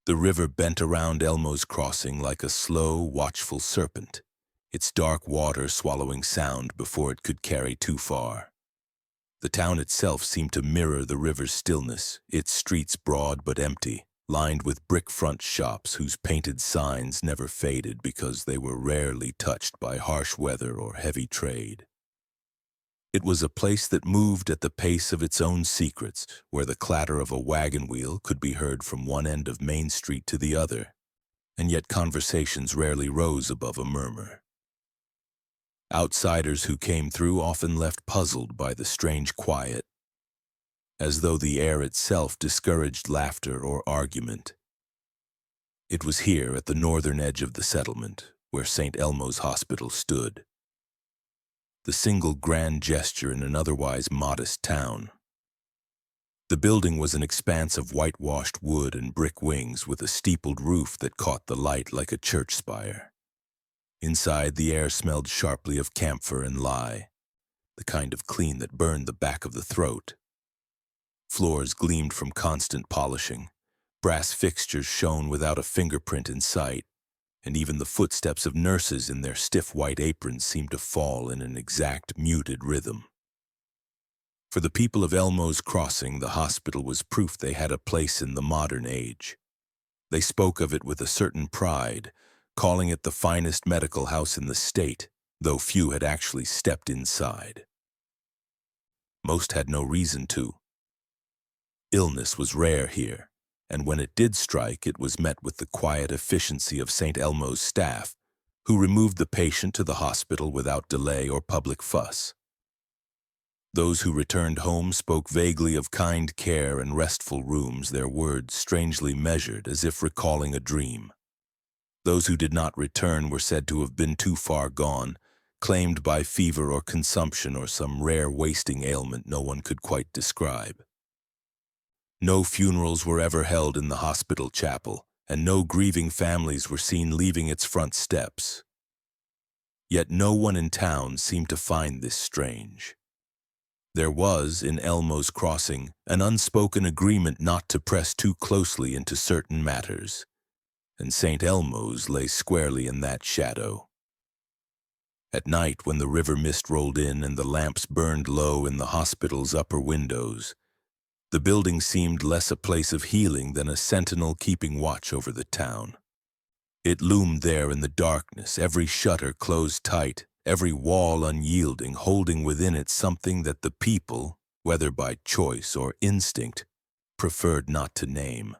The river bent around Elmo's crossing like a slow, watchful serpent, its dark water swallowing sound before it could carry too far. The town itself seemed to mirror the river's stillness, its streets broad but empty, lined with brick-front shops whose painted signs never faded because they were rarely touched by harsh weather or heavy trade. It was a place that moved at the pace of its own secrets, where the clatter of a wagon wheel could be heard from one end of Main Street to the other, and yet conversations rarely rose above a murmur. Outsiders who came through often left puzzled by the strange quiet, as though the air itself discouraged laughter or argument. It was here, at the northern edge of the settlement, where St. Elmo's Hospital stood. The single grand gesture in an otherwise modest town. The building was an expanse of whitewashed wood and brick wings with a steepled roof that caught the light like a church spire. Inside, the air smelled sharply of camphor and lye, the kind of clean that burned the back of the throat. Floors gleamed from constant polishing, brass fixtures shone without a fingerprint in sight, and even the footsteps of nurses in their stiff white aprons seemed to fall in an exact, muted rhythm. For the people of Elmo's Crossing, the hospital was proof they had a place in the modern age. They spoke of it with a certain pride, calling it the finest medical house in the state, though few had actually stepped inside. Most had no reason to. Illness was rare here, and when it did strike, it was met with the quiet efficiency of St. Elmo's staff, who removed the patient to the hospital without delay or public fuss. Those who returned home spoke vaguely of kind care and restful rooms, their words strangely measured, as if recalling a dream. Those who did not return were said to have been too far gone, claimed by fever or consumption or some rare wasting ailment no one could quite describe. No funerals were ever held in the hospital chapel, and no grieving families were seen leaving its front steps. Yet no one in town seemed to find this strange. There was, in Elmo's Crossing, an unspoken agreement not to press too closely into certain matters, and St. Elmo's lay squarely in that shadow. At night, when the river mist rolled in and the lamps burned low in the hospital's upper windows, the building seemed less a place of healing than a sentinel keeping watch over the town. It loomed there in the darkness, every shutter closed tight, every wall unyielding, holding within it something that the people, whether by choice or instinct, preferred not to name.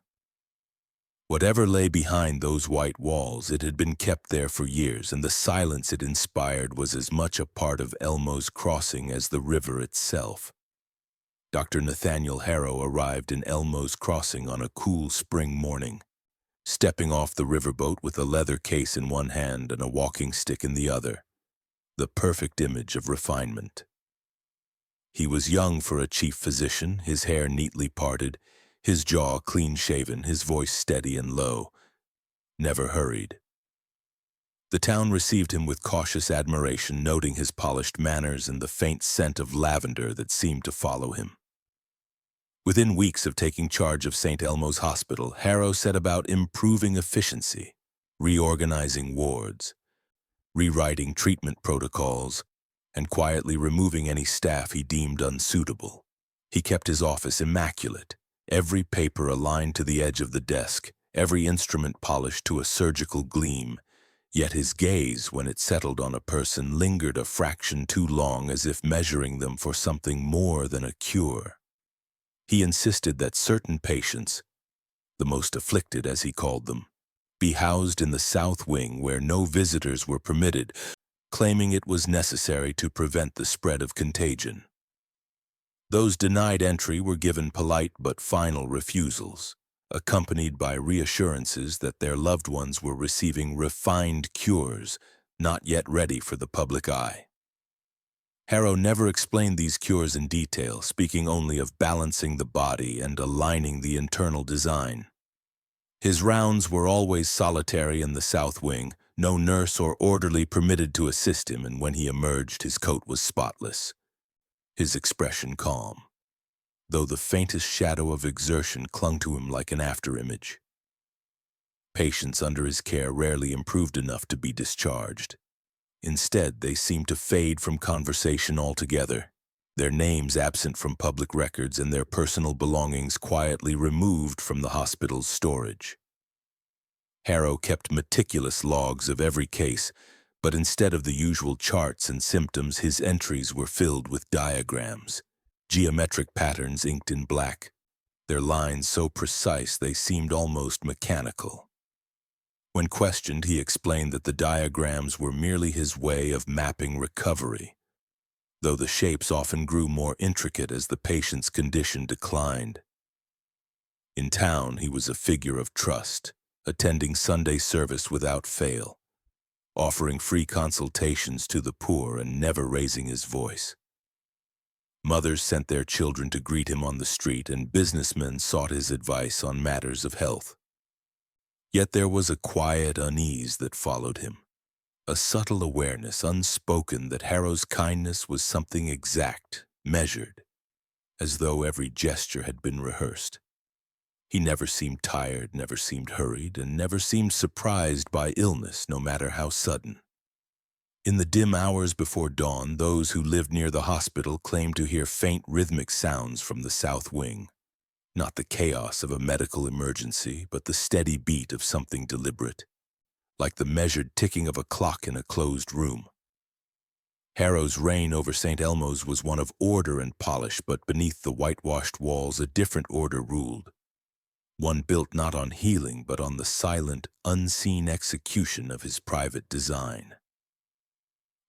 Whatever lay behind those white walls, it had been kept there for years, and the silence it inspired was as much a part of Elmo's Crossing as the river itself. Dr. Nathaniel Harrow arrived in Elmo's Crossing on a cool spring morning, stepping off the riverboat with a leather case in one hand and a walking stick in the other, the perfect image of refinement. He was young for a chief physician, his hair neatly parted, his jaw clean-shaven, his voice steady and low, never hurried. The town received him with cautious admiration, noting his polished manners and the faint scent of lavender that seemed to follow him. Within weeks of taking charge of St. Elmo's Hospital, Harrow set about improving efficiency, reorganizing wards, rewriting treatment protocols, and quietly removing any staff he deemed unsuitable. He kept his office immaculate, every paper aligned to the edge of the desk, every instrument polished to a surgical gleam, yet his gaze, when it settled on a person, lingered a fraction too long, as if measuring them for something more than a cure. He insisted that certain patients, the most afflicted as he called them, be housed in the south wing where no visitors were permitted, claiming it was necessary to prevent the spread of contagion. Those denied entry were given polite but final refusals, accompanied by reassurances that their loved ones were receiving refined cures, not yet ready for the public eye. Harrow never explained these cures in detail, speaking only of balancing the body and aligning the internal design. His rounds were always solitary in the south wing, no nurse or orderly permitted to assist him, and when he emerged, his coat was spotless, his expression calm, though the faintest shadow of exertion clung to him like an afterimage. patients under his care rarely improved enough to be discharged. Instead, they seemed to fade from conversation altogether, their names absent from public records and their personal belongings quietly removed from the hospital's storage. Harrow kept meticulous logs of every case, but instead of the usual charts and symptoms, his entries were filled with diagrams, geometric patterns inked in black, their lines so precise they seemed almost mechanical. When questioned, he explained that the diagrams were merely his way of mapping recovery, though the shapes often grew more intricate as the patient's condition declined. In town, he was a figure of trust, attending Sunday service without fail, offering free consultations to the poor and never raising his voice. Mothers sent their children to greet him on the street, and businessmen sought his advice on matters of health. Yet there was a quiet unease that followed him, a subtle awareness, unspoken, that Harrow's kindness was something exact, measured, as though every gesture had been rehearsed. He never seemed tired, never seemed hurried, and never seemed surprised by illness, no matter how sudden. In the dim hours before dawn, those who lived near the hospital claimed to hear faint rhythmic sounds from the south wing. Not the chaos of a medical emergency, but the steady beat of something deliberate, like the measured ticking of a clock in a closed room. Harrow's reign over St. Elmo's was one of order and polish, but beneath the whitewashed walls a different order ruled. One built not on healing, but on the silent, unseen execution of his private design.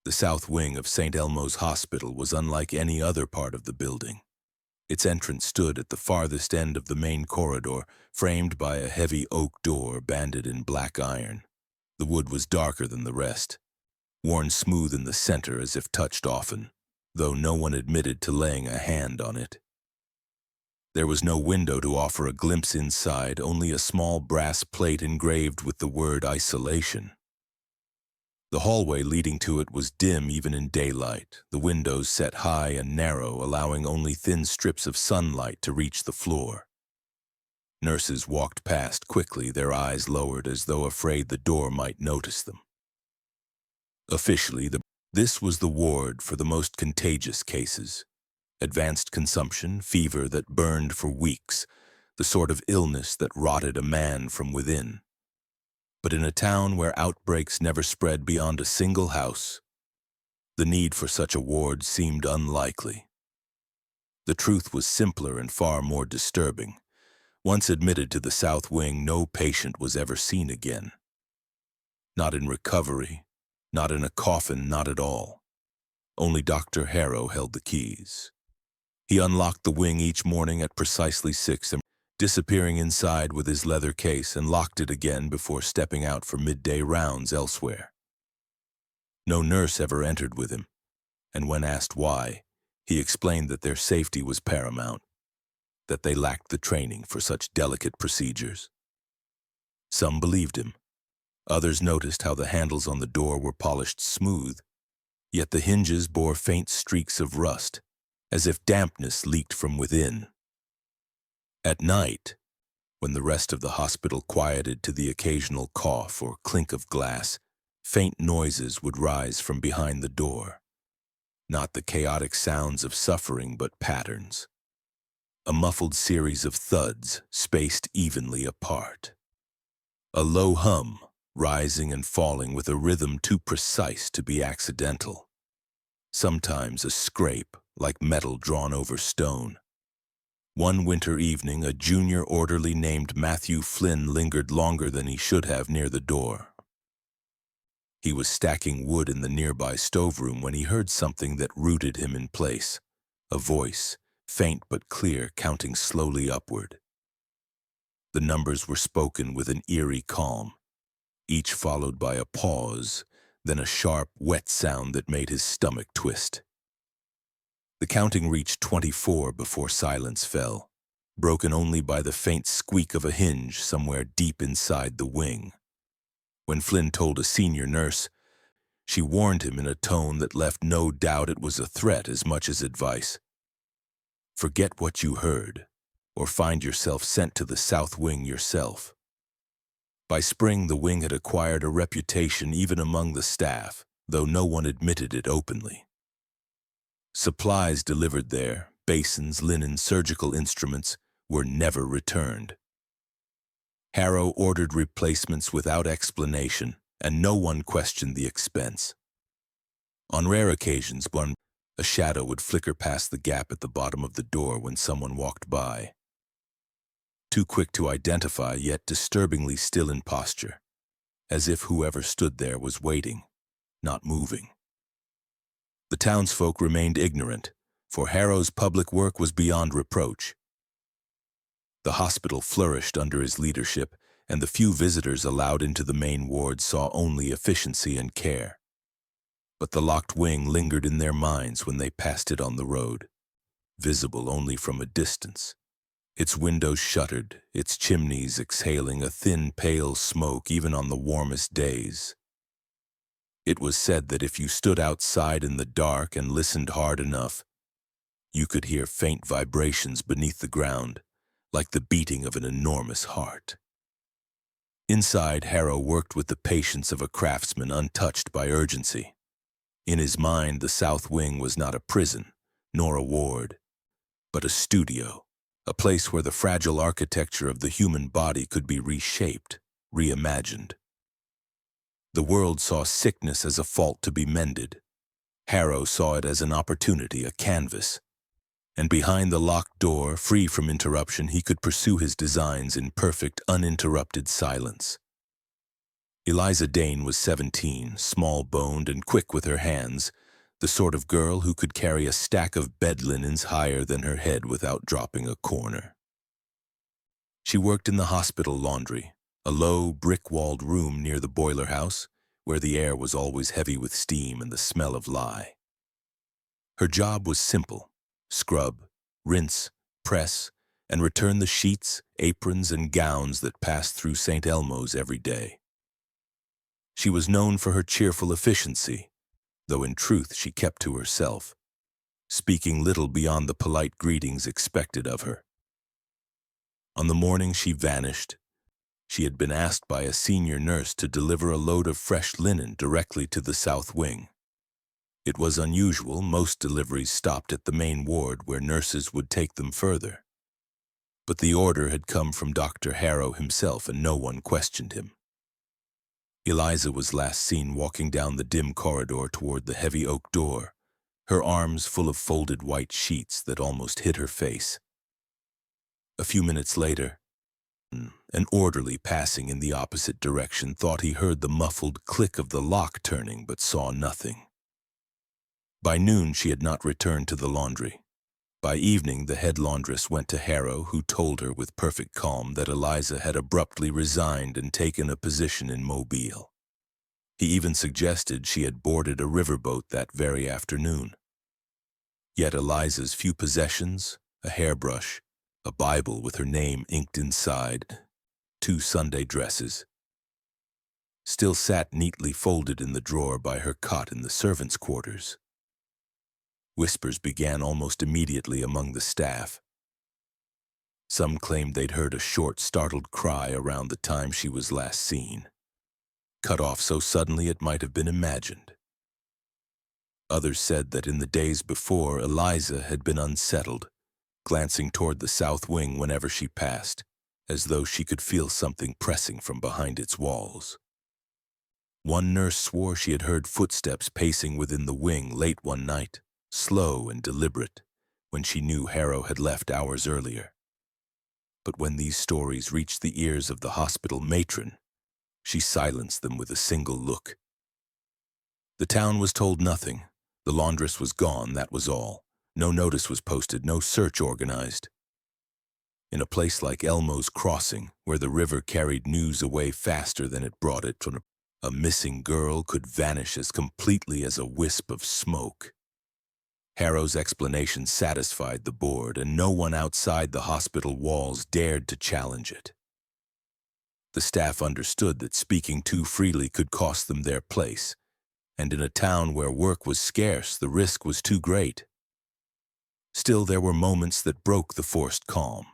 The south wing of St. Elmo's Hospital was unlike any other part of the building. Its entrance stood at the farthest end of the main corridor, framed by a heavy oak door banded in black iron. The wood was darker than the rest, worn smooth in the center as if touched often, though no one admitted to laying a hand on it. There was no window to offer a glimpse inside, only a small brass plate engraved with the word isolation. The hallway leading to it was dim even in daylight, the windows set high and narrow, allowing only thin strips of sunlight to reach the floor. Nurses walked past quickly, their eyes lowered as though afraid the door might notice them. Officially, this was the ward for the most contagious cases. Advanced consumption, fever that burned for weeks, the sort of illness that rotted a man from within. But in a town where outbreaks never spread beyond a single house, the need for such a ward seemed unlikely. The truth was simpler and far more disturbing. Once admitted to the south wing, no patient was ever seen again. Not in recovery, not in a coffin, not at all. Only Dr. Harrow held the keys. He unlocked the wing each morning at precisely 6 a.m., disappearing inside with his leather case, and locked it again before stepping out for midday rounds elsewhere. No nurse ever entered with him, and when asked why, he explained that their safety was paramount, that they lacked the training for such delicate procedures. Some believed him. Others noticed how the handles on the door were polished smooth, yet the hinges bore faint streaks of rust, as if dampness leaked from within. At night, when the rest of the hospital quieted to the occasional cough or clink of glass, faint noises would rise from behind the door. Not the chaotic sounds of suffering, but patterns. A muffled series of thuds spaced evenly apart. A low hum, rising and falling with a rhythm too precise to be accidental. Sometimes a scrape, like metal drawn over stone. One winter evening, a junior orderly named Matthew Flynn lingered longer than he should have near the door. He was stacking wood in the nearby stoveroom when he heard something that rooted him in place. A voice, faint but clear, counting slowly upward. The numbers were spoken with an eerie calm, each followed by a pause, then a sharp, wet sound that made his stomach twist. The counting reached 24 before silence fell, broken only by the faint squeak of a hinge somewhere deep inside the wing. When Flynn told a senior nurse, she warned him in a tone that left no doubt it was a threat as much as advice. Forget what you heard, or find yourself sent to the south wing yourself. By spring, the wing had acquired a reputation even among the staff, though no one admitted it openly. Supplies delivered there, basins, linen, surgical instruments, were never returned. Harrow ordered replacements without explanation, and no one questioned the expense. On rare occasions, a shadow would flicker past the gap at the bottom of the door when someone walked by. Too quick to identify, yet disturbingly still in posture, as if whoever stood there was waiting, not moving. The townsfolk remained ignorant, for Harrow's public work was beyond reproach. The hospital flourished under his leadership, and the few visitors allowed into the main ward saw only efficiency and care. But the locked wing lingered in their minds when they passed it on the road, visible only from a distance. Its windows shuttered, its chimneys exhaling a thin, pale smoke even on the warmest days. It was said that if you stood outside in the dark and listened hard enough, you could hear faint vibrations beneath the ground, like the beating of an enormous heart. Inside, Harrow worked with the patience of a craftsman untouched by urgency. In his mind, the South Wing was not a prison, nor a ward, but a studio, a place where the fragile architecture of the human body could be reshaped, reimagined. The world saw sickness as a fault to be mended. Harrow saw it as an opportunity, a canvas. And behind the locked door, free from interruption, he could pursue his designs in perfect, uninterrupted silence. Eliza Dane was 17, small-boned and quick with her hands, the sort of girl who could carry a stack of bed linens higher than her head without dropping a corner. She worked in the hospital laundry, a low, brick-walled room near the boiler house, where the air was always heavy with steam and the smell of lye. Her job was simple: scrub, rinse, press, and return the sheets, aprons, and gowns that passed through St. Elmo's every day. She was known for her cheerful efficiency, though in truth she kept to herself, speaking little beyond the polite greetings expected of her. On the morning she vanished, she had been asked by a senior nurse to deliver a load of fresh linen directly to the South Wing. It was unusual; most deliveries stopped at the main ward where nurses would take them further. But the order had come from Dr. Harrow himself, and no one questioned him. Eliza was last seen walking down the dim corridor toward the heavy oak door, her arms full of folded white sheets that almost hid her face. A few minutes later, an orderly passing in the opposite direction thought he heard the muffled click of the lock turning, but saw nothing. By noon, she had not returned to the laundry. By evening, the head laundress went to Harrow, who told her with perfect calm that Eliza had abruptly resigned and taken a position in Mobile. He even suggested she had boarded a riverboat that very afternoon. Yet Eliza's few possessions, a hairbrush, a Bible with her name inked inside, 2 Sunday dresses, still sat neatly folded in the drawer by her cot in the servants' quarters. Whispers began almost immediately among the staff. Some claimed they'd heard a short, startled cry around the time she was last seen, cut off so suddenly it might have been imagined. Others said that in the days before, Eliza had been unsettled, glancing toward the South Wing whenever she passed, as though she could feel something pressing from behind its walls. One nurse swore she had heard footsteps pacing within the wing late one night, slow and deliberate, when she knew Harrow had left hours earlier. But when these stories reached the ears of the hospital matron, she silenced them with a single look. The town was told nothing. The laundress was gone, that was all. No notice was posted, no search organized. In a place like Elmo's Crossing, where the river carried news away faster than it brought it, a missing girl could vanish as completely as a wisp of smoke. Harrow's explanation satisfied the board, and no one outside the hospital walls dared to challenge it. The staff understood that speaking too freely could cost them their place, and in a town where work was scarce, the risk was too great. Still, there were moments that broke the forced calm.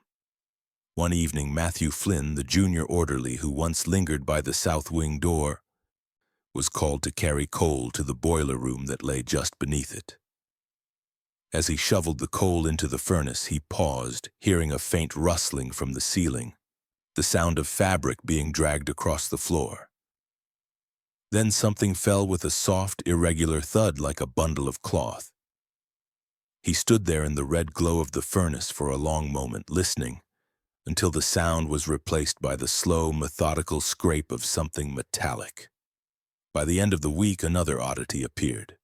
One evening, Matthew Flynn, the junior orderly who once lingered by the south wing door, was called to carry coal to the boiler room that lay just beneath it. As he shoveled the coal into the furnace, he paused, hearing a faint rustling from the ceiling, the sound of fabric being dragged across the floor. Then something fell with a soft, irregular thud like a bundle of cloth. He stood there in the red glow of the furnace for a long moment, listening, until the sound was replaced by the slow, methodical scrape of something metallic. By the end of the week, another oddity appeared.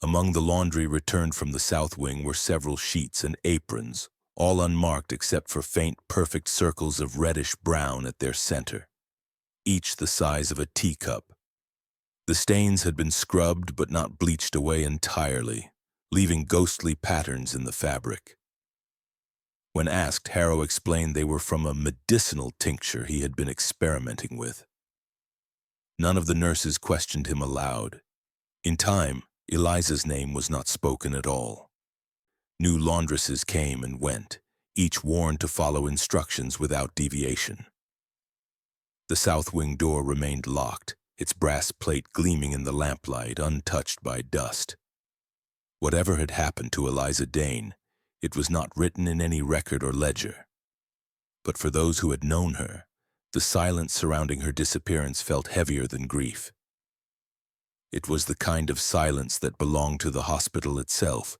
Among the laundry returned from the south wing were several sheets and aprons, all unmarked except for faint, perfect circles of reddish-brown at their center, each the size of a teacup. The stains had been scrubbed but not bleached away entirely, leaving ghostly patterns in the fabric. When asked, Harrow explained they were from a medicinal tincture he had been experimenting with. None of the nurses questioned him aloud. In time, Eliza's name was not spoken at all. New laundresses came and went, each warned to follow instructions without deviation. The south wing door remained locked, its brass plate gleaming in the lamplight, untouched by dust. Whatever had happened to Eliza Dane, it was not written in any record or ledger. But for those who had known her, the silence surrounding her disappearance felt heavier than grief. It was the kind of silence that belonged to the hospital itself,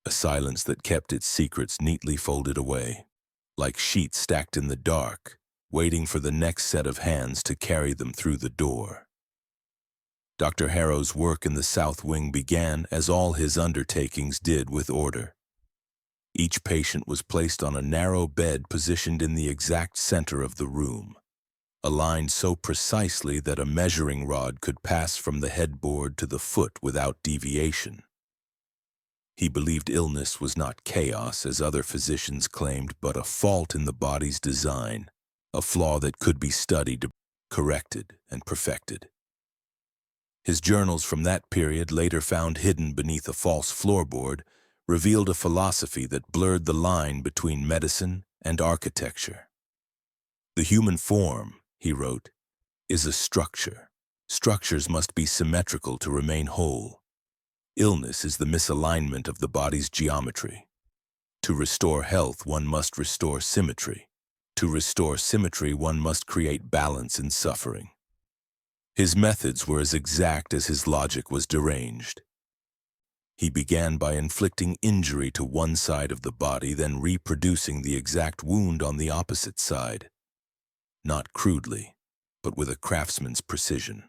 a silence that kept its secrets neatly folded away, like sheets stacked in the dark, waiting for the next set of hands to carry them through the door. Dr. Harrow's work in the south wing began, as all his undertakings did, with order. Each patient was placed on a narrow bed positioned in the exact center of the room, aligned so precisely that a measuring rod could pass from the headboard to the foot without deviation. He believed illness was not chaos, as other physicians claimed, but a fault in the body's design, a flaw that could be studied, corrected, and perfected. His journals from that period, later found hidden beneath a false floorboard, revealed a philosophy that blurred the line between medicine and architecture. The human form, he wrote, is a structure. Structures must be symmetrical to remain whole. Illness is the misalignment of the body's geometry. To restore health, one must restore symmetry. To restore symmetry, one must create balance in suffering. His methods were as exact as his logic was deranged. He began by inflicting injury to one side of the body, then reproducing the exact wound on the opposite side. Not crudely, but with a craftsman's precision.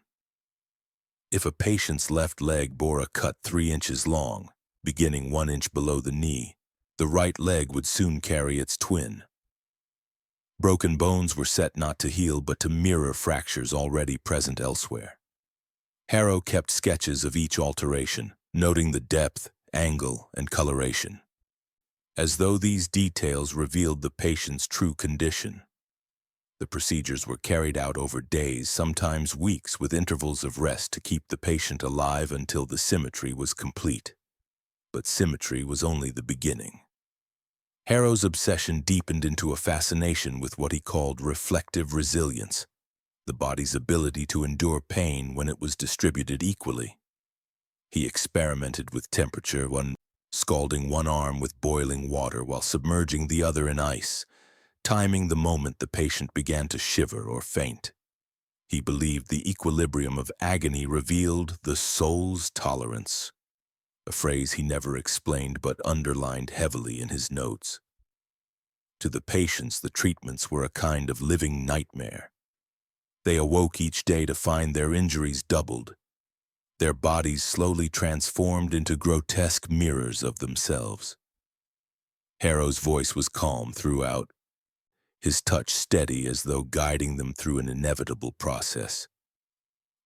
If a patient's left leg bore a cut 3 inches long, beginning 1 inch below the knee, the right leg would soon carry its twin. Broken bones were set not to heal but to mirror fractures already present elsewhere. Harrow kept sketches of each alteration, noting the depth, angle, and coloration, as though these details revealed the patient's true condition. The procedures were carried out over days, sometimes weeks, with intervals of rest to keep the patient alive until the symmetry was complete. But symmetry was only the beginning. Harrow's obsession deepened into a fascination with what he called reflective resilience, the body's ability to endure pain when it was distributed equally. He experimented with temperature, scalding one arm with boiling water while submerging the other in ice, timing the moment the patient began to shiver or faint. He believed the equilibrium of agony revealed the soul's tolerance, a phrase he never explained but underlined heavily in his notes. To the patients, the treatments were a kind of living nightmare. They awoke each day to find their injuries doubled, their bodies slowly transformed into grotesque mirrors of themselves. Harrow's voice was calm throughout, his touch steady as though guiding them through an inevitable process.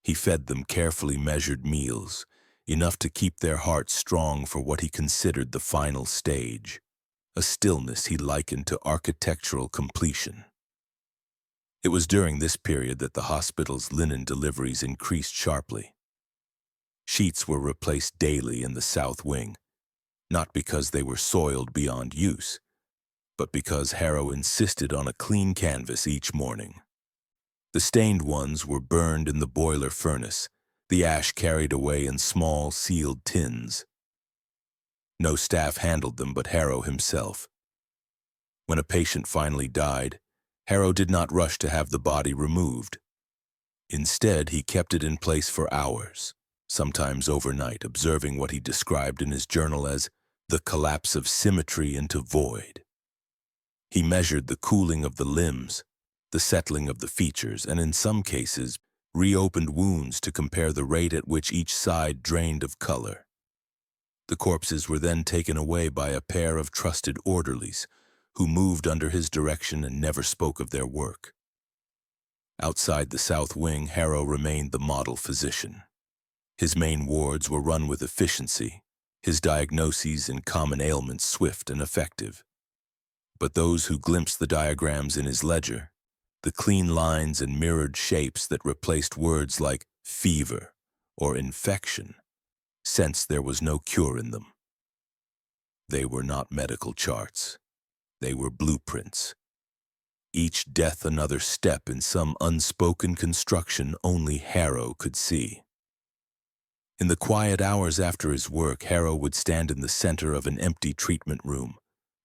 He fed them carefully measured meals, enough to keep their hearts strong for what he considered the final stage, a stillness he likened to architectural completion. It was during this period that the hospital's linen deliveries increased sharply. Sheets were replaced daily in the south wing, not because they were soiled beyond use, but because Harrow insisted on a clean canvas each morning. The stained ones were burned in the boiler furnace, the ash carried away in small, sealed tins. No staff handled them but Harrow himself. When a patient finally died, Harrow did not rush to have the body removed. Instead, he kept it in place for hours, sometimes overnight, observing what he described in his journal as the collapse of symmetry into void. He measured the cooling of the limbs, the settling of the features, and in some cases, reopened wounds to compare the rate at which each side drained of color. The corpses were then taken away by a pair of trusted orderlies, who moved under his direction and never spoke of their work. Outside the south wing, Harrow remained the model physician. His main wards were run with efficiency, his diagnoses and common ailments swift and effective. But those who glimpsed the diagrams in his ledger, the clean lines and mirrored shapes that replaced words like fever or infection, sensed there was no cure in them. They were not medical charts. They were blueprints. Each death another step in some unspoken construction only Harrow could see. In the quiet hours after his work, Harrow would stand in the center of an empty treatment room,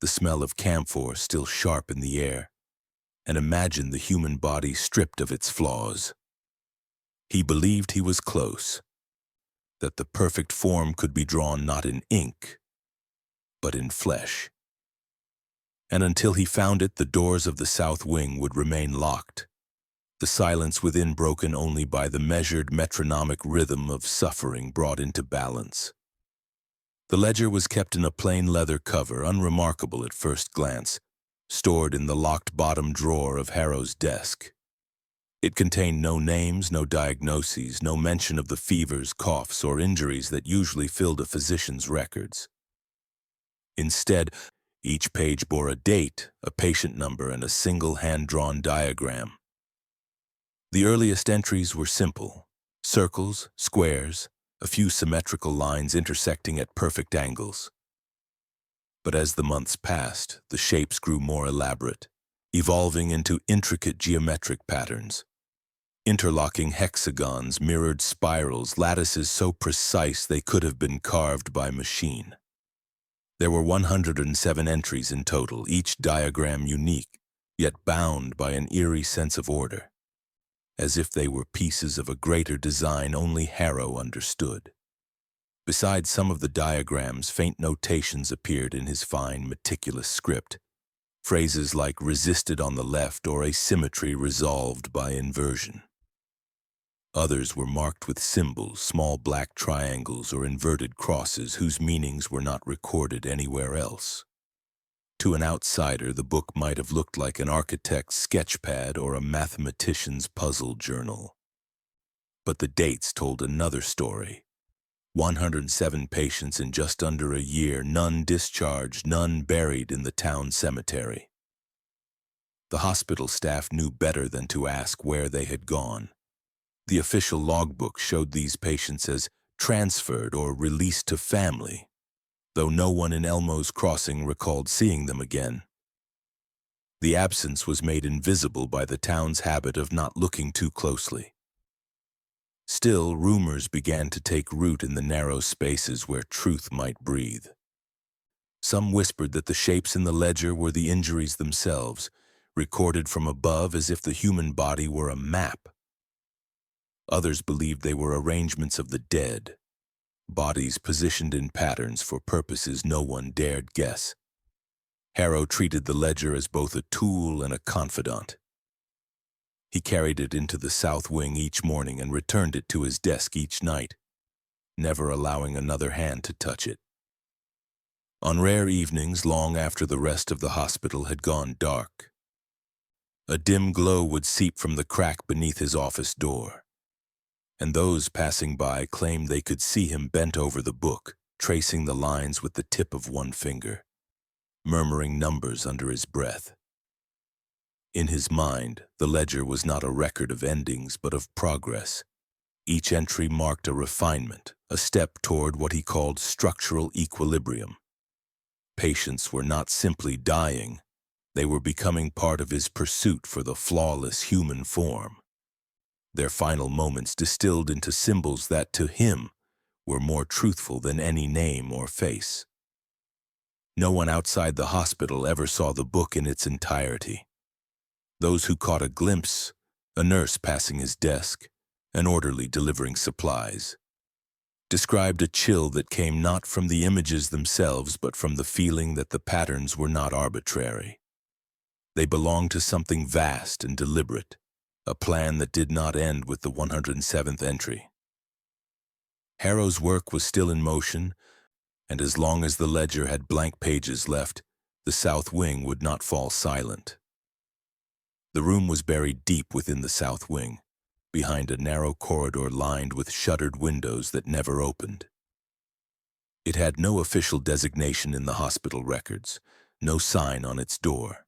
the smell of camphor still sharp in the air, and imagine the human body stripped of its flaws. He believed he was close, that the perfect form could be drawn not in ink, but in flesh. And until he found it, the doors of the south wing would remain locked, the silence within broken only by the measured metronomic rhythm of suffering brought into balance. The ledger was kept in a plain leather cover, unremarkable at first glance, stored in the locked bottom drawer of Harrow's desk. It contained no names, no diagnoses, no mention of the fevers, coughs, or injuries that usually filled a physician's records. Instead, each page bore a date, a patient number, and a single hand-drawn diagram. The earliest entries were simple: circles, squares, a few symmetrical lines intersecting at perfect angles. But as the months passed, the shapes grew more elaborate, evolving into intricate geometric patterns. Interlocking hexagons, mirrored spirals, lattices so precise they could have been carved by machine. There were 107 entries in total, each diagram unique, yet bound by an eerie sense of order, as if they were pieces of a greater design only Harrow understood. Besides some of the diagrams, faint notations appeared in his fine, meticulous script, phrases like resisted on the left or asymmetry resolved by inversion. Others were marked with symbols, small black triangles or inverted crosses whose meanings were not recorded anywhere else. To an outsider, the book might have looked like an architect's sketchpad or a mathematician's puzzle journal. But the dates told another story. 107 patients in just under a year, none discharged, none buried in the town cemetery. The hospital staff knew better than to ask where they had gone. The official logbook showed these patients as transferred or released to family, though no one in Elmo's crossing recalled seeing them again. The absence was made invisible by the town's habit of not looking too closely. Still, rumors began to take root in the narrow spaces where truth might breathe. Some whispered that the shapes in the ledger were the injuries themselves, recorded from above as if the human body were a map. Others believed they were arrangements of the dead, bodies positioned in patterns for purposes no one dared guess. Harrow treated the ledger as both a tool and a confidant. He carried it into the south wing each morning and returned it to his desk each night, never allowing another hand to touch it. On rare evenings, long after the rest of the hospital had gone dark, a dim glow would seep from the crack beneath his office door, and those passing by claimed they could see him bent over the book, tracing the lines with the tip of one finger, murmuring numbers under his breath. In his mind, the ledger was not a record of endings, but of progress. Each entry marked a refinement, a step toward what he called structural equilibrium. Patients were not simply dying, They were becoming part of his pursuit for the flawless human form. Their final moments distilled into symbols that, to him, were more truthful than any name or face. No one outside the hospital ever saw the book in its entirety. Those who caught a glimpse, a nurse passing his desk, an orderly delivering supplies, described a chill that came not from the images themselves but from the feeling that the patterns were not arbitrary. They belonged to something vast and deliberate, a plan that did not end with the 107th entry. Harrow's work was still in motion, and as long as the ledger had blank pages left, the south wing would not fall silent. The room was buried deep within the south wing, behind a narrow corridor lined with shuttered windows that never opened. It had no official designation in the hospital records, no sign on its door.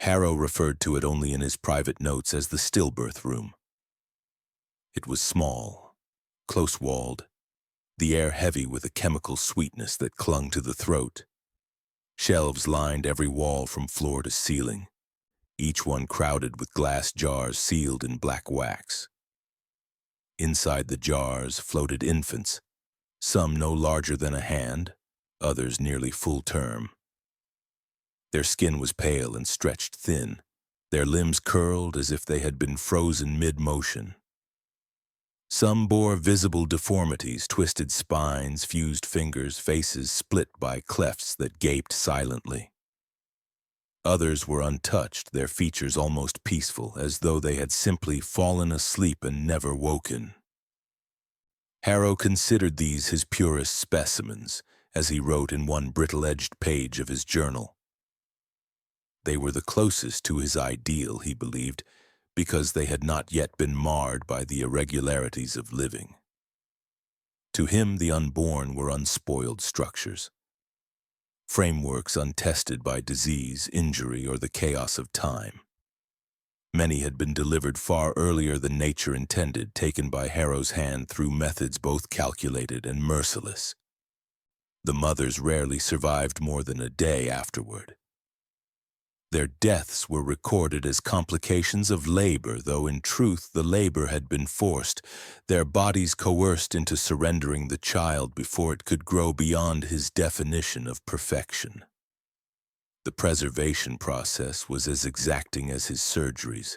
Harrow referred to it only in his private notes as the stillbirth room. It was small, close-walled, the air heavy with a chemical sweetness that clung to the throat. Shelves lined every wall from floor to ceiling, each one crowded with glass jars sealed in black wax. Inside the jars floated infants, some no larger than a hand, others nearly full-term. Their skin was pale and stretched thin, their limbs curled as if they had been frozen mid-motion. Some bore visible deformities, twisted spines, fused fingers, faces split by clefts that gaped silently. Others were untouched, their features almost peaceful, as though they had simply fallen asleep and never woken. Harrow considered these his purest specimens, as he wrote in one brittle-edged page of his journal. They were the closest to his ideal, he believed, because they had not yet been marred by the irregularities of living. To him, the unborn were unspoiled structures, frameworks untested by disease, injury, or the chaos of time. Many had been delivered far earlier than nature intended, taken by Harrow's hand through methods both calculated and merciless. The mothers rarely survived more than a day afterward. Their deaths were recorded as complications of labor, though in truth the labor had been forced, their bodies coerced into surrendering the child before it could grow beyond his definition of perfection. The preservation process was as exacting as his surgeries.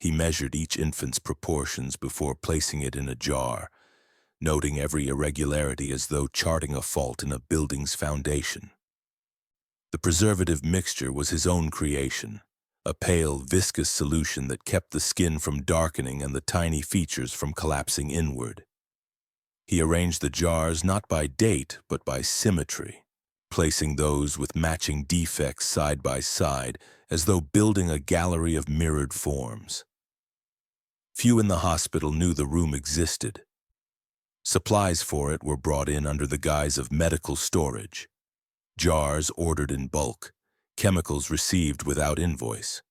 He measured each infant's proportions before placing it in a jar, noting every irregularity as though charting a fault in a building's foundation. The preservative mixture was his own creation, a pale, viscous solution that kept the skin from darkening and the tiny features from collapsing inward. He arranged the jars not by date, but by symmetry, placing those with matching defects side by side, as though building a gallery of mirrored forms. Few in the hospital knew the room existed. Supplies for it were brought in under the guise of medical storage. Jars ordered in bulk, chemicals received without invoice.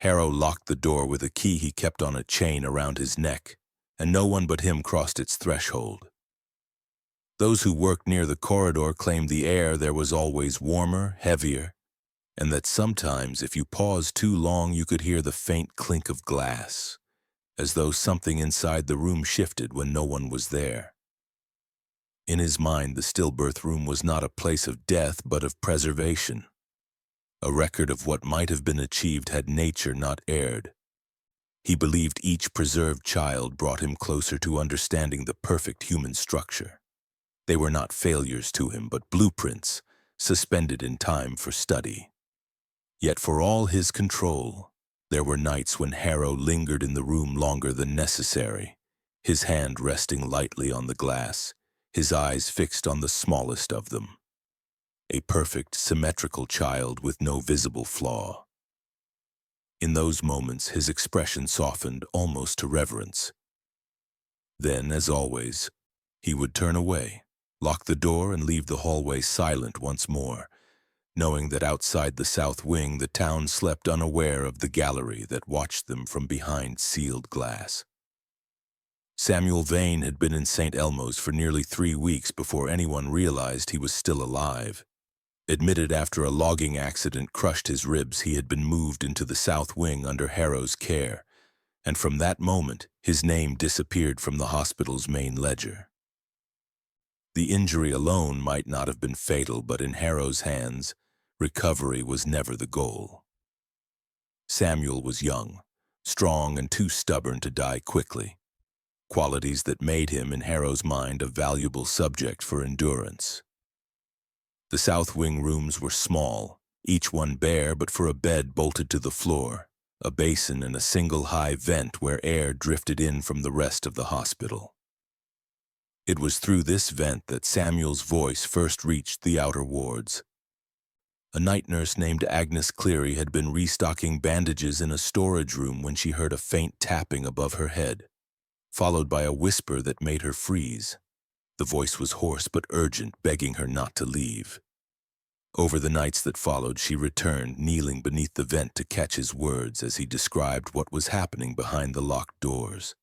Harrow locked the door with a key he kept on a chain around his neck, and no one but him crossed its threshold. Those who worked near the corridor claimed the air there was always warmer, heavier, and that sometimes if you paused too long you could hear the faint clink of glass, as though something inside the room shifted when no one was there. In his mind, the stillbirth room was not a place of death, but of preservation, a record of what might have been achieved had nature not erred. He believed each preserved child brought him closer to understanding the perfect human structure. They were not failures to him, but blueprints, suspended in time for study. Yet for all his control, there were nights when Harrow lingered in the room longer than necessary, his hand resting lightly on the glass, his eyes fixed on the smallest of them, a perfect, symmetrical child with no visible flaw. In those moments, his expression softened almost to reverence. Then, as always, he would turn away, lock the door, and leave the hallway silent once more, knowing that outside the south wing the town slept unaware of the gallery that watched them from behind sealed glass. Samuel Vane had been in St. Elmo's for nearly 3 weeks before anyone realized he was still alive. Admitted after a logging accident crushed his ribs, he had been moved into the South Wing under Harrow's care, and from that moment, his name disappeared from the hospital's main ledger. The injury alone might not have been fatal, but in Harrow's hands, recovery was never the goal. Samuel was young, strong, and too stubborn to die quickly, qualities that made him, in Harrow's mind, a valuable subject for endurance. The South Wing rooms were small, each one bare but for a bed bolted to the floor, a basin and a single high vent where air drifted in from the rest of the hospital. It was through this vent that Samuel's voice first reached the outer wards. A night nurse named Agnes Cleary had been restocking bandages in a storage room when she heard a faint tapping above her head, followed by a whisper that made her freeze. The voice was hoarse but urgent, begging her not to leave. Over the nights that followed, she returned, kneeling beneath the vent to catch his words as he described what was happening behind the locked doors.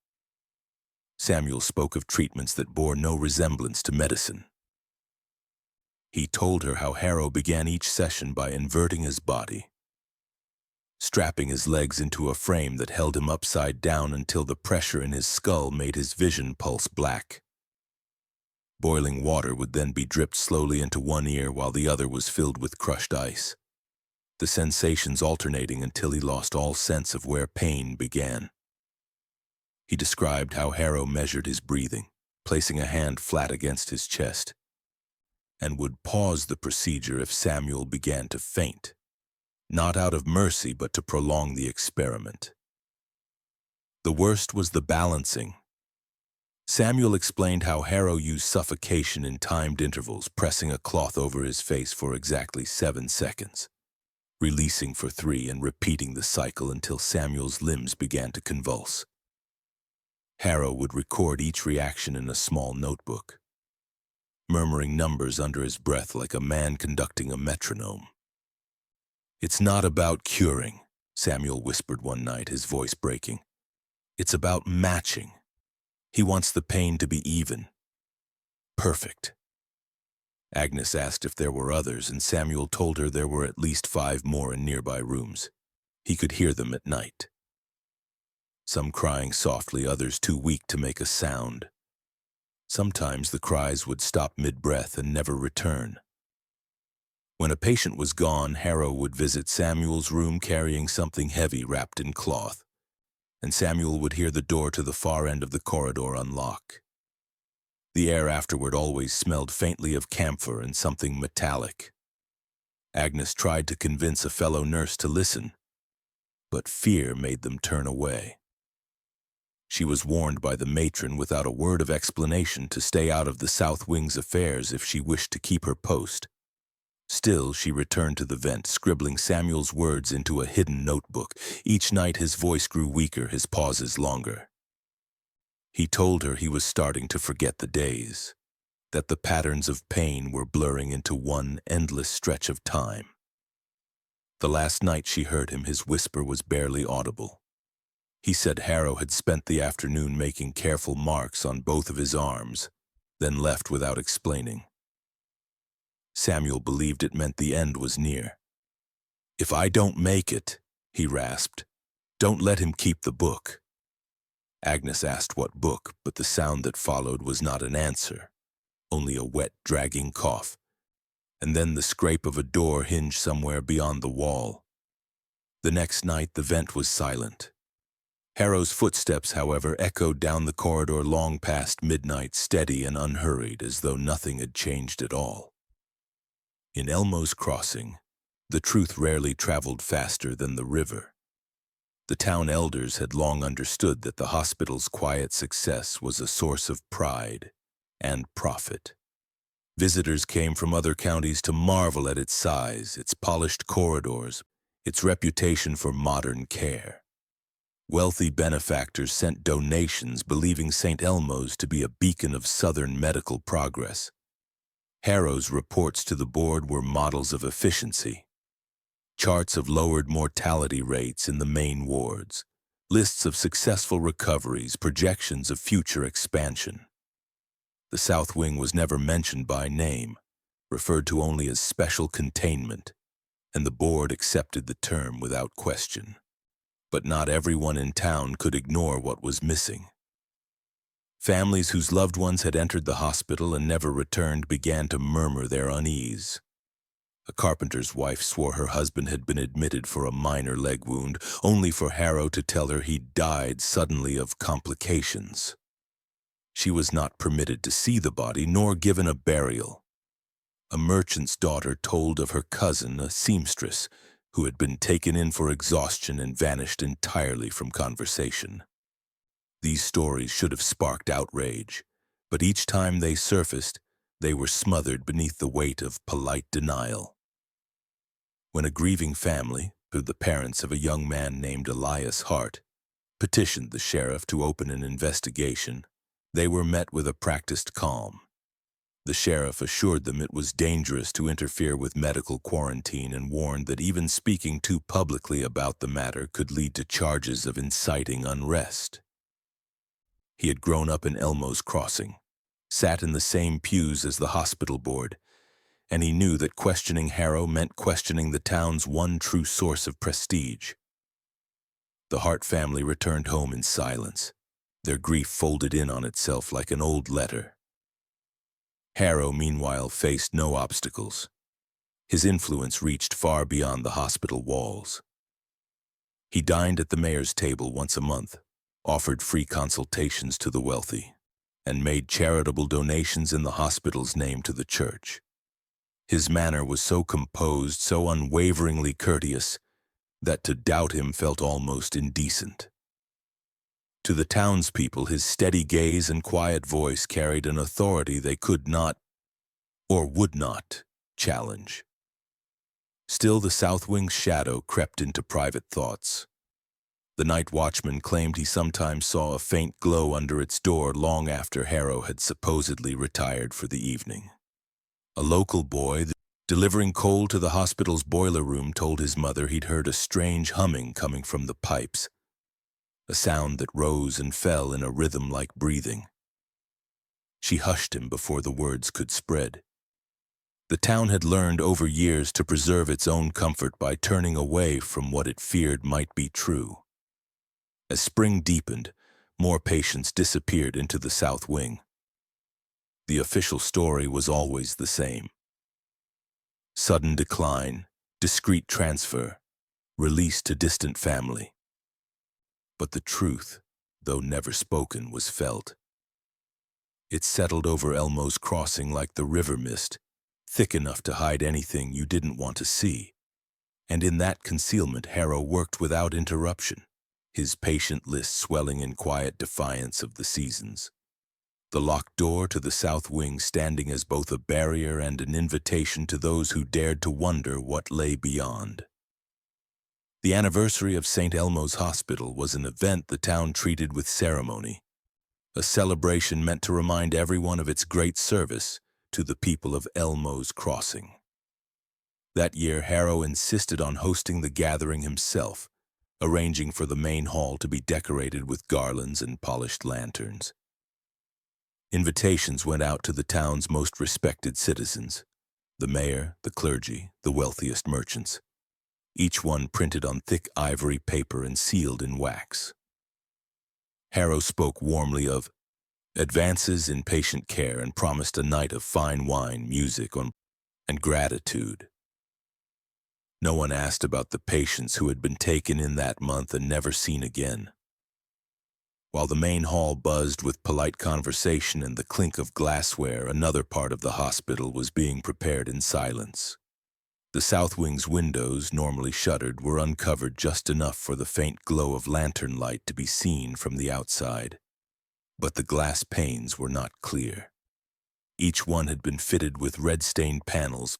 Samuel spoke of treatments that bore no resemblance to medicine. He told her how Harrow began each session by inverting his body, strapping his legs into a frame that held him upside down until the pressure in his skull made his vision pulse black. Boiling water would then be dripped slowly into one ear while the other was filled with crushed ice, the sensations alternating until he lost all sense of where pain began. He described how Harrow measured his breathing, placing a hand flat against his chest, and would pause the procedure if Samuel began to faint, not out of mercy but to prolong the experiment. The worst was the balancing. Samuel explained how Harrow used suffocation in timed intervals, pressing a cloth over his face for exactly 7 seconds, releasing for 3 and repeating the cycle until Samuel's limbs began to convulse. Harrow would record each reaction in a small notebook, murmuring numbers under his breath like a man conducting a metronome. "It's not about curing," Samuel whispered one night, his voice breaking. "It's about matching. He wants the pain to be even. Perfect." Agnes asked if there were others, and Samuel told her there were at least 5 more in nearby rooms. He could hear them at night. Some crying softly, others too weak to make a sound. Sometimes the cries would stop mid-breath and never return. When a patient was gone, Harrow would visit Samuel's room carrying something heavy wrapped in cloth, and Samuel would hear the door to the far end of the corridor unlock. The air afterward always smelled faintly of camphor and something metallic. Agnes tried to convince a fellow nurse to listen, but fear made them turn away. She was warned by the matron without a word of explanation to stay out of the South Wing's affairs if she wished to keep her post. Still, she returned to the vent, scribbling Samuel's words into a hidden notebook. Each night his voice grew weaker, his pauses longer. He told her he was starting to forget the days, that the patterns of pain were blurring into one endless stretch of time. The last night she heard him, his whisper was barely audible. He said Harrow had spent the afternoon making careful marks on both of his arms, then left without explaining. Samuel believed it meant the end was near. "If I don't make it," he rasped, "don't let him keep the book." Agnes asked what book, but the sound that followed was not an answer, only a wet, dragging cough, and then the scrape of a door hinge somewhere beyond the wall. The next night the vent was silent. Harrow's footsteps, however, echoed down the corridor long past midnight, steady and unhurried, as though nothing had changed at all. In Elmo's crossing, the truth rarely traveled faster than the river. The town elders had long understood that the hospital's quiet success was a source of pride and profit. Visitors came from other counties to marvel at its size, its polished corridors, its reputation for modern care. Wealthy benefactors sent donations, believing St. Elmo's to be a beacon of Southern medical progress. Harrow's reports to the board were models of efficiency. Charts of lowered mortality rates in the main wards, lists of successful recoveries, projections of future expansion. The South Wing was never mentioned by name, referred to only as special containment, and the board accepted the term without question. But not everyone in town could ignore what was missing. Families whose loved ones had entered the hospital and never returned began to murmur their unease. A carpenter's wife swore her husband had been admitted for a minor leg wound, only for Harrow to tell her he'd died suddenly of complications. She was not permitted to see the body, nor given a burial. A merchant's daughter told of her cousin, a seamstress, who had been taken in for exhaustion and vanished entirely from conversation. These stories should have sparked outrage, but each time they surfaced, they were smothered beneath the weight of polite denial. When a grieving family, through the parents of a young man named Elias Hart, petitioned the sheriff to open an investigation, they were met with a practiced calm. The sheriff assured them it was dangerous to interfere with medical quarantine and warned that even speaking too publicly about the matter could lead to charges of inciting unrest. He had grown up in Elmo's Crossing, sat in the same pews as the hospital board, and he knew that questioning Harrow meant questioning the town's one true source of prestige. The Hart family returned home in silence, their grief folded in on itself like an old letter. Harrow, meanwhile, faced no obstacles. His influence reached far beyond the hospital walls. He dined at the mayor's table once a month, offered free consultations to the wealthy, and made charitable donations in the hospital's name to the church. His manner was so composed, so unwaveringly courteous, that to doubt him felt almost indecent. To the townspeople, his steady gaze and quiet voice carried an authority they could not, or would not, challenge. Still, the South Wing's shadow crept into private thoughts. The night watchman claimed he sometimes saw a faint glow under its door long after Harrow had supposedly retired for the evening. A local boy, delivering coal to the hospital's boiler room, told his mother he'd heard a strange humming coming from the pipes, a sound that rose and fell in a rhythm like breathing. She hushed him before the words could spread. The town had learned over years to preserve its own comfort by turning away from what it feared might be true. As spring deepened, more patients disappeared into the South Wing. The official story was always the same. Sudden decline, discreet transfer, release to distant family. But the truth, though never spoken, was felt. It settled over Elmo's Crossing like the river mist, thick enough to hide anything you didn't want to see. And in that concealment, Harrow worked without interruption, his patient list swelling in quiet defiance of the seasons. The locked door to the South Wing standing as both a barrier and an invitation to those who dared to wonder what lay beyond. The anniversary of St. Elmo's Hospital was an event the town treated with ceremony, a celebration meant to remind everyone of its great service to the people of Elmo's Crossing. That year, Harrow insisted on hosting the gathering himself, arranging for the main hall to be decorated with garlands and polished lanterns. Invitations went out to the town's most respected citizens, the mayor, the clergy, the wealthiest merchants, each one printed on thick ivory paper and sealed in wax. Harrow spoke warmly of advances in patient care and promised a night of fine wine, music, and gratitude. No one asked about the patients who had been taken in that month and never seen again. While the main hall buzzed with polite conversation and the clink of glassware, another part of the hospital was being prepared in silence. The South Wing's windows, normally shuttered, were uncovered just enough for the faint glow of lantern light to be seen from the outside. But the glass panes were not clear. Each one had been fitted with red-stained panels,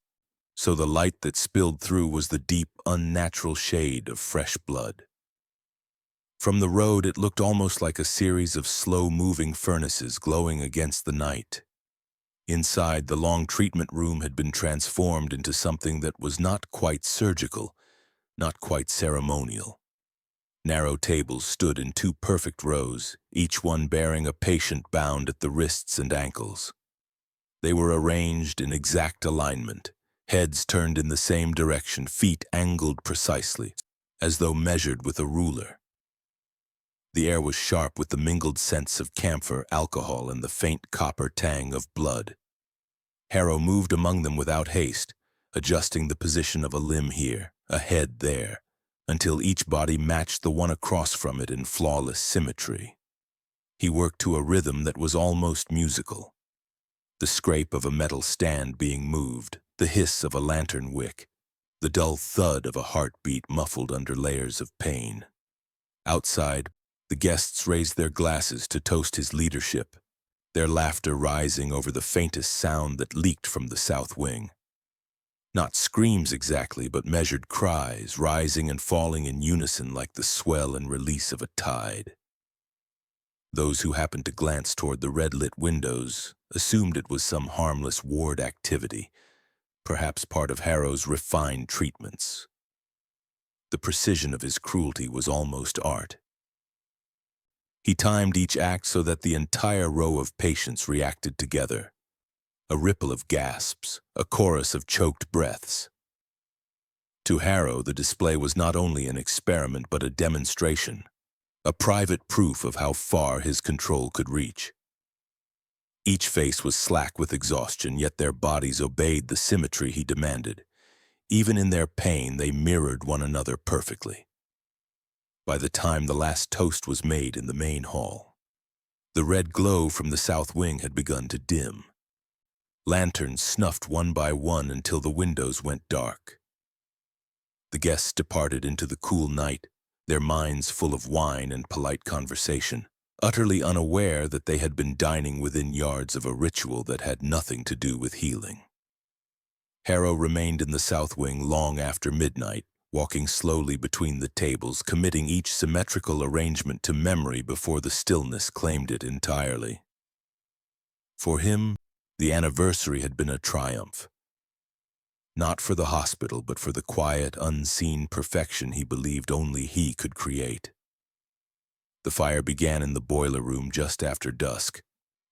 so the light that spilled through was the deep, unnatural shade of fresh blood. From the road, it looked almost like a series of slow-moving furnaces glowing against the night. Inside, the long treatment room had been transformed into something that was not quite surgical, not quite ceremonial. Narrow tables stood in two perfect rows, each one bearing a patient bound at the wrists and ankles. They were arranged in exact alignment, heads turned in the same direction, feet angled precisely, as though measured with a ruler. The air was sharp with the mingled scents of camphor, alcohol, and the faint copper tang of blood. Harrow moved among them without haste, adjusting the position of a limb here, a head there, until each body matched the one across from it in flawless symmetry. He worked to a rhythm that was almost musical. The scrape of a metal stand being moved, the hiss of a lantern wick, the dull thud of a heartbeat muffled under layers of pain. Outside, the guests raised their glasses to toast his leadership, their laughter rising over the faintest sound that leaked from the south wing. Not screams exactly, but measured cries, rising and falling in unison like the swell and release of a tide. Those who happened to glance toward the red-lit windows assumed it was some harmless ward activity, perhaps part of Harrow's refined treatments. The precision of his cruelty was almost art. He timed each act so that the entire row of patients reacted together. A ripple of gasps, a chorus of choked breaths. To Harrow, the display was not only an experiment but a demonstration, a private proof of how far his control could reach. Each face was slack with exhaustion, yet their bodies obeyed the symmetry he demanded. Even in their pain, they mirrored one another perfectly. By the time the last toast was made in the main hall, the red glow from the south wing had begun to dim. Lanterns snuffed one by one until the windows went dark. The guests departed into the cool night, their minds full of wine and polite conversation, utterly unaware that they had been dining within yards of a ritual that had nothing to do with healing. Harrow remained in the south wing long after midnight, walking slowly between the tables, committing each symmetrical arrangement to memory before the stillness claimed it entirely. For him, the anniversary had been a triumph. Not for the hospital, but for the quiet, unseen perfection he believed only he could create. The fire began in the boiler room just after dusk,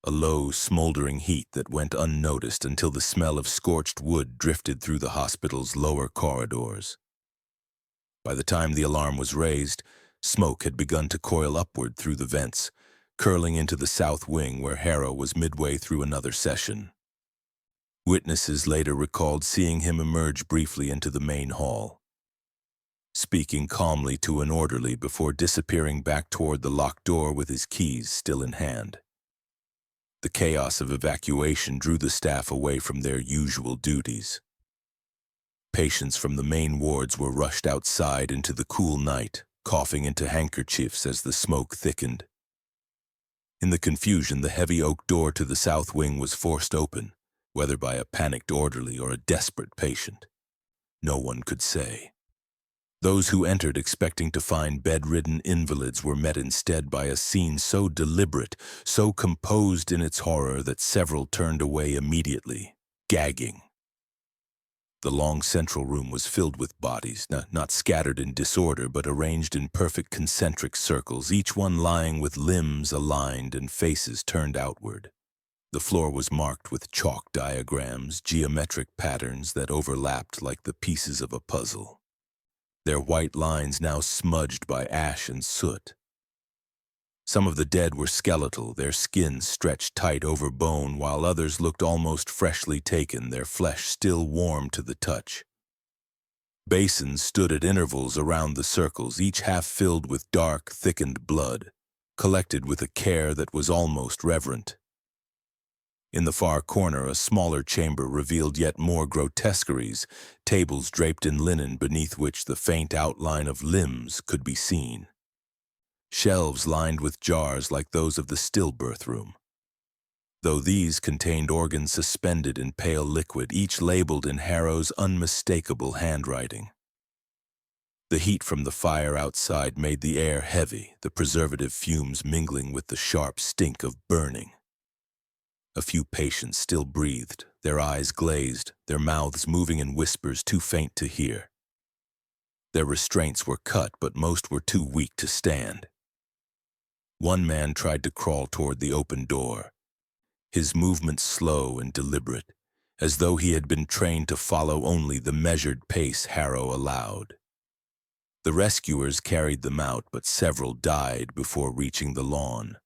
a low, smoldering heat that went unnoticed until the smell of scorched wood drifted through the hospital's lower corridors. By the time the alarm was raised, smoke had begun to coil upward through the vents, curling into the south wing where Harrow was midway through another session. Witnesses later recalled seeing him emerge briefly into the main hall, speaking calmly to an orderly before disappearing back toward the locked door with his keys still in hand. The chaos of evacuation drew the staff away from their usual duties. Patients from the main wards were rushed outside into the cool night, coughing into handkerchiefs as the smoke thickened. In the confusion, the heavy oak door to the south wing was forced open, whether by a panicked orderly or a desperate patient. No one could say. Those who entered expecting to find bedridden invalids were met instead by a scene so deliberate, so composed in its horror that several turned away immediately, gagging. The long central room was filled with bodies, not scattered in disorder, but arranged in perfect concentric circles, each one lying with limbs aligned and faces turned outward. The floor was marked with chalk diagrams, geometric patterns that overlapped like the pieces of a puzzle, their white lines now smudged by ash and soot. Some of the dead were skeletal, their skin stretched tight over bone, while others looked almost freshly taken, their flesh still warm to the touch. Basins stood at intervals around the circles, each half filled with dark, thickened blood, collected with a care that was almost reverent. In the far corner, a smaller chamber revealed yet more grotesqueries, tables draped in linen beneath which the faint outline of limbs could be seen. Shelves lined with jars like those of the stillbirth room. Though these contained organs suspended in pale liquid, each labeled in Harrow's unmistakable handwriting. The heat from the fire outside made the air heavy, the preservative fumes mingling with the sharp stink of burning. A few patients still breathed, their eyes glazed, their mouths moving in whispers too faint to hear. Their restraints were cut, but most were too weak to stand. One man tried to crawl toward the open door. his movements slow and deliberate, as though he had been trained to follow only the measured pace Harrow allowed. The rescuers carried them out, but several died before reaching the lawn.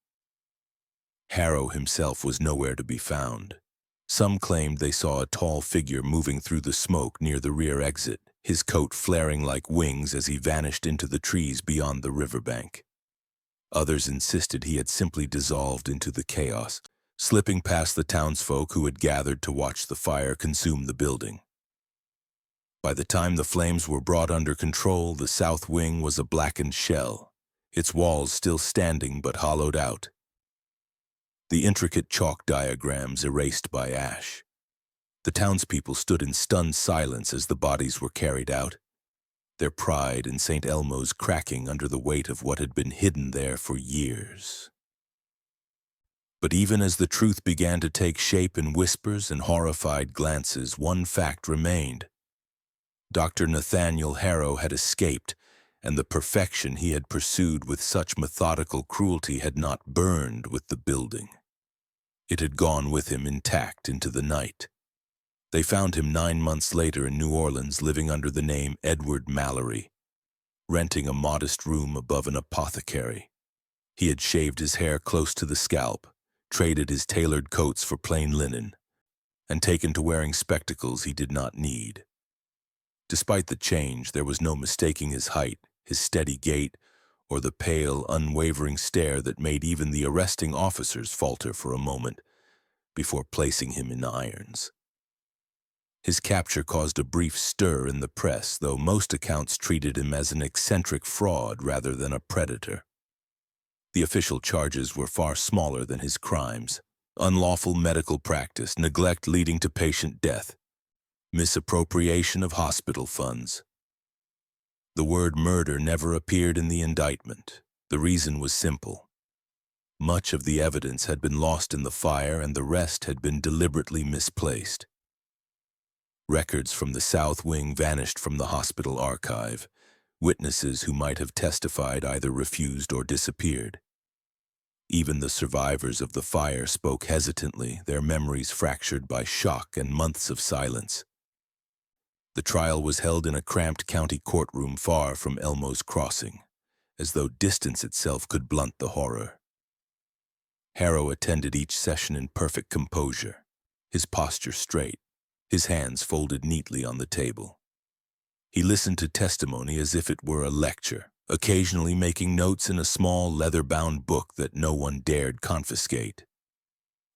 Harrow himself was nowhere to be found. Some claimed they saw a tall figure moving through the smoke near the rear exit, his coat flaring like wings as he vanished into the trees beyond the riverbank. Others insisted he had simply dissolved into the chaos, slipping past the townsfolk who had gathered to watch the fire consume the building. By the time the flames were brought under control, the south wing was a blackened shell, its walls still standing but hollowed out. The intricate chalk diagrams erased by ash. The townspeople stood in stunned silence as the bodies were carried out, their pride in St. Elmo's cracking under the weight of what had been hidden there for years. But even as the truth began to take shape in whispers and horrified glances, one fact remained. Dr. Nathaniel Harrow had escaped, and the perfection he had pursued with such methodical cruelty had not burned with the building. It had gone with him intact into the night. They found him 9 months later in New Orleans, living under the name Edward Mallory, renting a modest room above an apothecary. He had shaved his hair close to the scalp, traded his tailored coats for plain linen, and taken to wearing spectacles he did not need. Despite the change, there was no mistaking his height, his steady gait, or the pale, unwavering stare that made even the arresting officers falter for a moment before placing him in irons. His capture caused a brief stir in the press, though most accounts treated him as an eccentric fraud rather than a predator. The official charges were far smaller than his crimes: unlawful medical practice, neglect leading to patient death, misappropriation of hospital funds. The word murder never appeared in the indictment. The reason was simple. Much of the evidence had been lost in the fire, and the rest had been deliberately misplaced. Records from the South Wing vanished from the hospital archive. Witnesses who might have testified either refused or disappeared. Even the survivors of the fire spoke hesitantly, their memories fractured by shock and months of silence. The trial was held in a cramped county courtroom far from Elmo's Crossing, as though distance itself could blunt the horror. Harrow attended each session in perfect composure, his posture straight, his hands folded neatly on the table. He listened to testimony as if it were a lecture, occasionally making notes in a small leather-bound book that no one dared confiscate.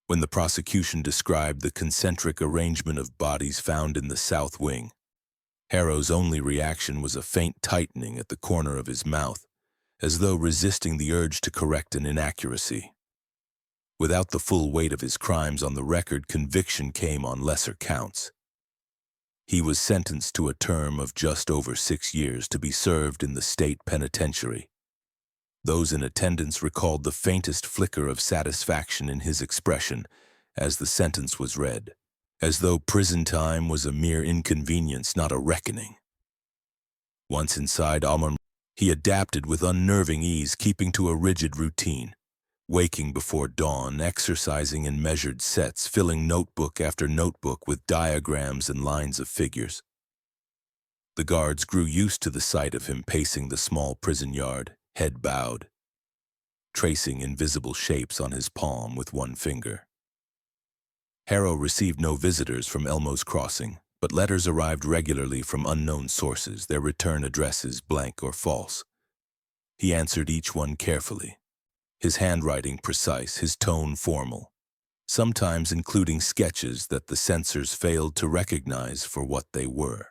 When the prosecution described the concentric arrangement of bodies found in the South Wing, Harrow's only reaction was a faint tightening at the corner of his mouth, as though resisting the urge to correct an inaccuracy. Without the full weight of his crimes on the record, conviction came on lesser counts. He was sentenced to a term of just over 6 years to be served in the state penitentiary. Those in attendance recalled the faintest flicker of satisfaction in his expression as the sentence was read, as though prison time was a mere inconvenience, not a reckoning. Once inside Elmo, he adapted with unnerving ease, keeping to a rigid routine. Waking before dawn, exercising in measured sets, filling notebook after notebook with diagrams and lines of figures. The guards grew used to the sight of him pacing the small prison yard, head bowed, tracing invisible shapes on his palm with one finger. Harrow received no visitors from Elmo's Crossing, but letters arrived regularly from unknown sources, their return addresses blank or false. He answered each one carefully, his handwriting precise, his tone formal, sometimes including sketches that the censors failed to recognize for what they were.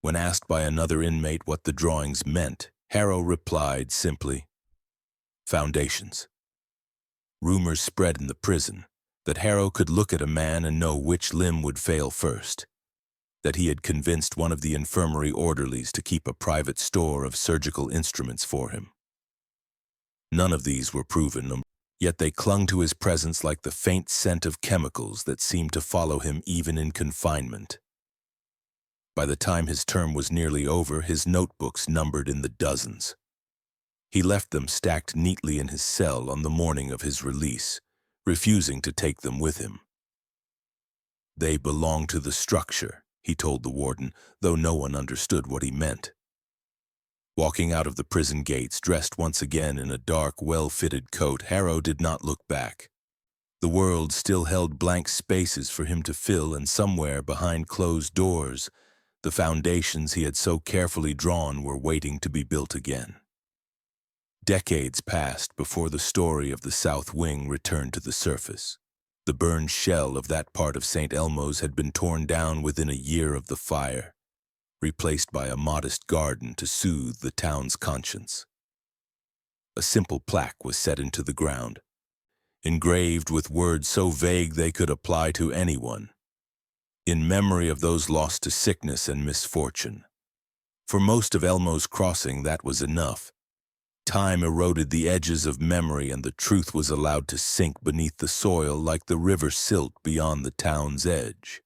When asked by another inmate what the drawings meant, Harrow replied simply, "Foundations." Rumors spread in the prison that Harrow could look at a man and know which limb would fail first, that he had convinced one of the infirmary orderlies to keep a private store of surgical instruments for him. None of these were proven, yet they clung to his presence like the faint scent of chemicals that seemed to follow him even in confinement. By the time his term was nearly over, his notebooks numbered in the dozens. He left them stacked neatly in his cell on the morning of his release, refusing to take them with him. They belong to the structure, he told the warden, though no one understood what he meant. Walking out of the prison gates, dressed once again in a dark, well-fitted coat, Harrow did not look back. The world still held blank spaces for him to fill, and somewhere behind closed doors, the foundations he had so carefully drawn were waiting to be built again. Decades passed before the story of the South Wing returned to the surface. The burned shell of that part of St. Elmo's had been torn down within a year of the fire, replaced by a modest garden to soothe the town's conscience. A simple plaque was set into the ground, engraved with words so vague they could apply to anyone, in memory of those lost to sickness and misfortune. For most of Elmo's crossing, that was enough. Time eroded the edges of memory, and the truth was allowed to sink beneath the soil like the river silt beyond the town's edge.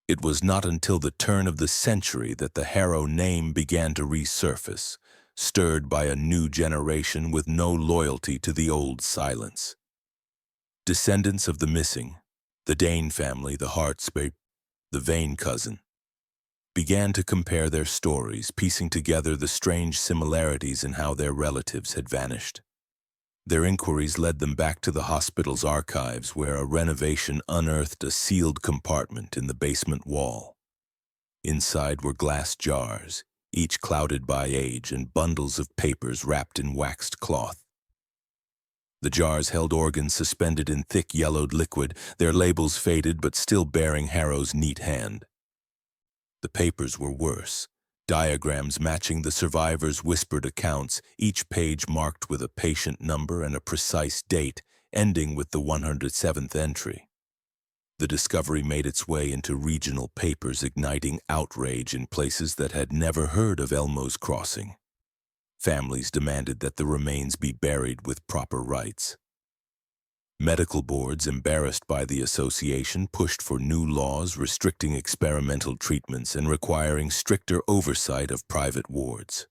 It was not until the turn of the century that the Harrow name began to resurface, stirred by a new generation with no loyalty to the old silence. Descendants of the missing, the Dane family, the Hartsby, the Vane cousin, began to compare their stories, piecing together the strange similarities in how their relatives had vanished. Their inquiries led them back to the hospital's archives, where a renovation unearthed a sealed compartment in the basement wall. Inside were glass jars, each clouded by age, and bundles of papers wrapped in waxed cloth. The jars held organs suspended in thick yellowed liquid, their labels faded but still bearing Harrow's neat hand. The papers were worse, diagrams matching the survivors' whispered accounts, each page marked with a patient number and a precise date, ending with the 107th entry. The discovery made its way into regional papers, igniting outrage in places that had never heard of Elmo's crossing. Families demanded that the remains be buried with proper rites. Medical boards, embarrassed by the association, pushed for new laws restricting experimental treatments and requiring stricter oversight of private wards.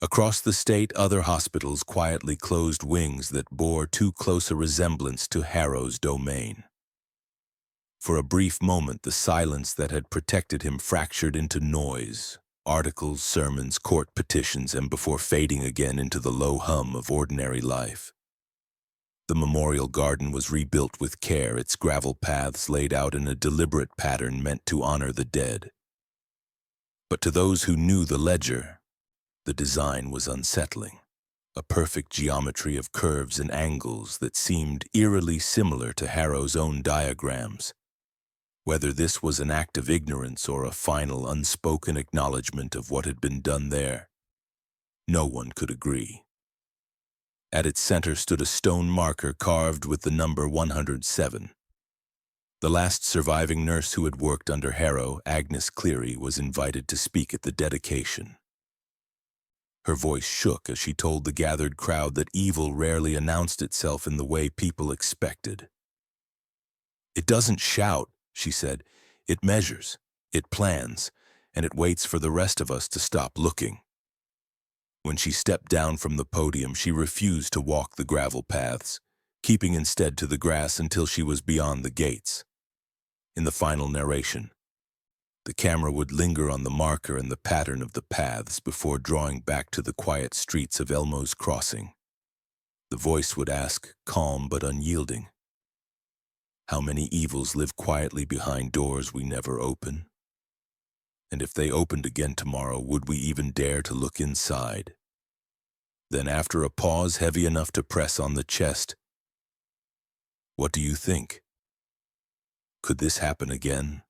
Across the state, other hospitals quietly closed wings that bore too close a resemblance to Harrow's domain. For a brief moment, the silence that had protected him fractured into noise, articles, sermons, court petitions, and before fading again into the low hum of ordinary life. The memorial garden was rebuilt with care, its gravel paths laid out in a deliberate pattern meant to honor the dead. But to those who knew the ledger, the design was unsettling, a perfect geometry of curves and angles that seemed eerily similar to Harrow's own diagrams. Whether this was an act of ignorance or a final unspoken acknowledgement of what had been done there, no one could agree. At its center stood a stone marker carved with the number 107. The last surviving nurse who had worked under Harrow, Agnes Cleary, was invited to speak at the dedication. Her voice shook as she told the gathered crowd that evil rarely announced itself in the way people expected. "It doesn't shout," she said. "It measures, it plans, and it waits for the rest of us to stop looking." When she stepped down from the podium, she refused to walk the gravel paths, keeping instead to the grass until she was beyond the gates. In the final narration, the camera would linger on the marker and the pattern of the paths before drawing back to the quiet streets of Elmo's crossing. The voice would ask, calm but unyielding, "How many evils live quietly behind doors we never open? And if they opened again tomorrow, would we even dare to look inside?" Then, after a pause heavy enough to press on the chest, "What do you think? Could this happen again?"